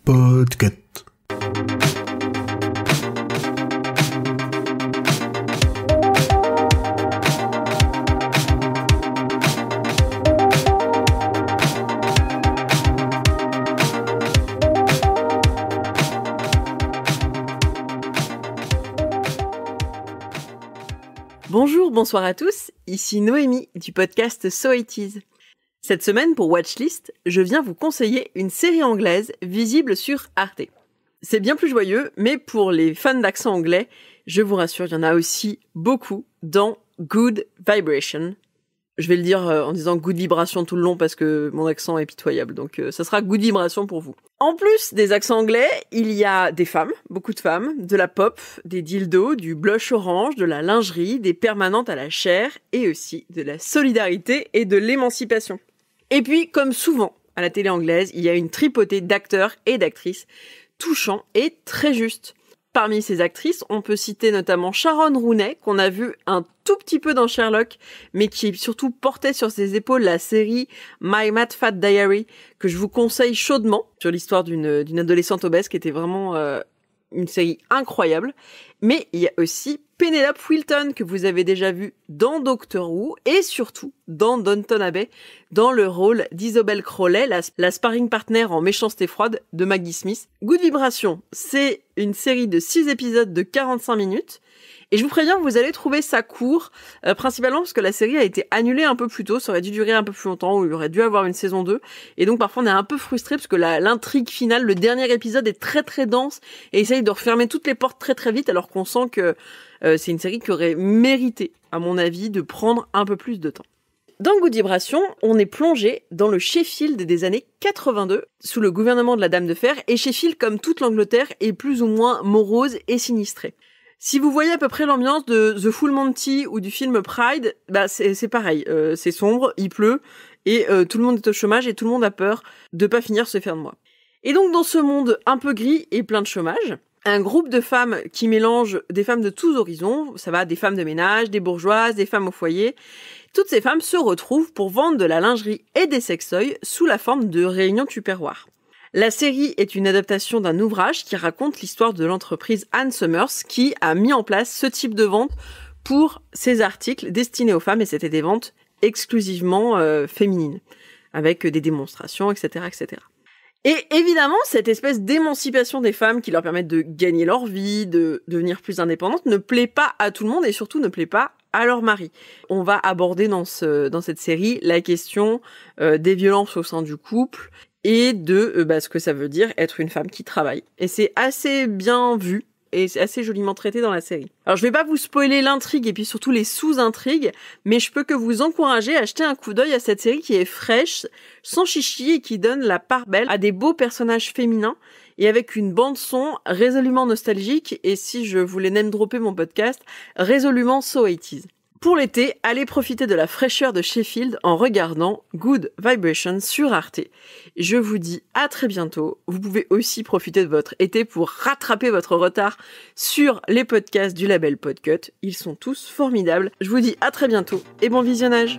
Podcast. Bonjour, bonsoir à tous, ici Noémie du podcast So It Is. Cette semaine pour Watchlist, je viens vous conseiller une série anglaise visible sur Arte. C'est bien plus joyeux, mais pour les fans d'accent anglais, je vous rassure, il y en a aussi beaucoup dans Good Vibration. Je vais le dire en disant Good Vibration tout le long parce que mon accent est pitoyable, donc ça sera Good Vibration pour vous. En plus des accents anglais, il y a des femmes, beaucoup de femmes, de la pop, des dildos, du blush orange, de la lingerie, des permanentes à la chair et aussi de la solidarité et de l'émancipation. Et puis, comme souvent à la télé anglaise, il y a une tripotée d'acteurs et d'actrices touchants et très justes. Parmi ces actrices, on peut citer notamment Sharon Rooney, qu'on a vu un tout petit peu dans Sherlock, mais qui surtout portait sur ses épaules la série My Mad Fat Diary, que je vous conseille chaudement, sur l'histoire d'une adolescente obèse, qui était vraiment une série incroyable. Mais il y a aussi Penelope Wilton, que vous avez déjà vu dans Doctor Who, et surtout dans Downton Abbey, dans le rôle d'Isobel Crowley, la sparring partner en méchanceté froide de Maggie Smith. Good Vibration, c'est une série de 6 épisodes de 45 minutes, et je vous préviens, vous allez trouver ça court, principalement parce que la série a été annulée un peu plus tôt, ça aurait dû durer un peu plus longtemps, ou il aurait dû avoir une saison 2, et donc parfois on est un peu frustré parce que l'intrigue finale, le dernier épisode est très très dense, et essaye de refermer toutes les portes très très vite, alors qu'on sent que c'est une série qui aurait mérité, à mon avis, de prendre un peu plus de temps. Dans Good Vibration, on est plongé dans le Sheffield des années 82, sous le gouvernement de la Dame de Fer, et Sheffield, comme toute l'Angleterre, est plus ou moins morose et sinistrée. Si vous voyez à peu près l'ambiance de The Full Monty ou du film Pride, bah c'est pareil, c'est sombre, il pleut, et tout le monde est au chômage et tout le monde a peur de pas finir ce fin de mois. Et donc dans ce monde un peu gris et plein de chômage, un groupe de femmes qui mélange des femmes de tous horizons, ça va des femmes de ménage, des bourgeoises, des femmes au foyer. Toutes ces femmes se retrouvent pour vendre de la lingerie et des sextoys sous la forme de réunions tupperware. La série est une adaptation d'un ouvrage qui raconte l'histoire de l'entreprise Ann Summers qui a mis en place ce type de vente pour ses articles destinés aux femmes, et c'était des ventes exclusivement féminines, avec des démonstrations, etc., etc. Et évidemment, cette espèce d'émancipation des femmes qui leur permettent de gagner leur vie, de devenir plus indépendantes, ne plaît pas à tout le monde et surtout ne plaît pas à leur mari. On va aborder dans cette série la question des violences au sein du couple et de ce que ça veut dire être une femme qui travaille. Et c'est assez bien vu. Et c'est assez joliment traité dans la série. Alors je vais pas vous spoiler l'intrigue et puis surtout les sous-intrigues, mais je peux que vous encourager à jeter un coup d'œil à cette série qui est fraîche, sans chichi et qui donne la part belle à des beaux personnages féminins et avec une bande-son résolument nostalgique et, si je voulais name-dropper mon podcast, résolument So It Is. Pour l'été, allez profiter de la fraîcheur de Sheffield en regardant Good Vibration sur Arte. Je vous dis à très bientôt. Vous pouvez aussi profiter de votre été pour rattraper votre retard sur les podcasts du label Podcut. Ils sont tous formidables. Je vous dis à très bientôt et bon visionnage.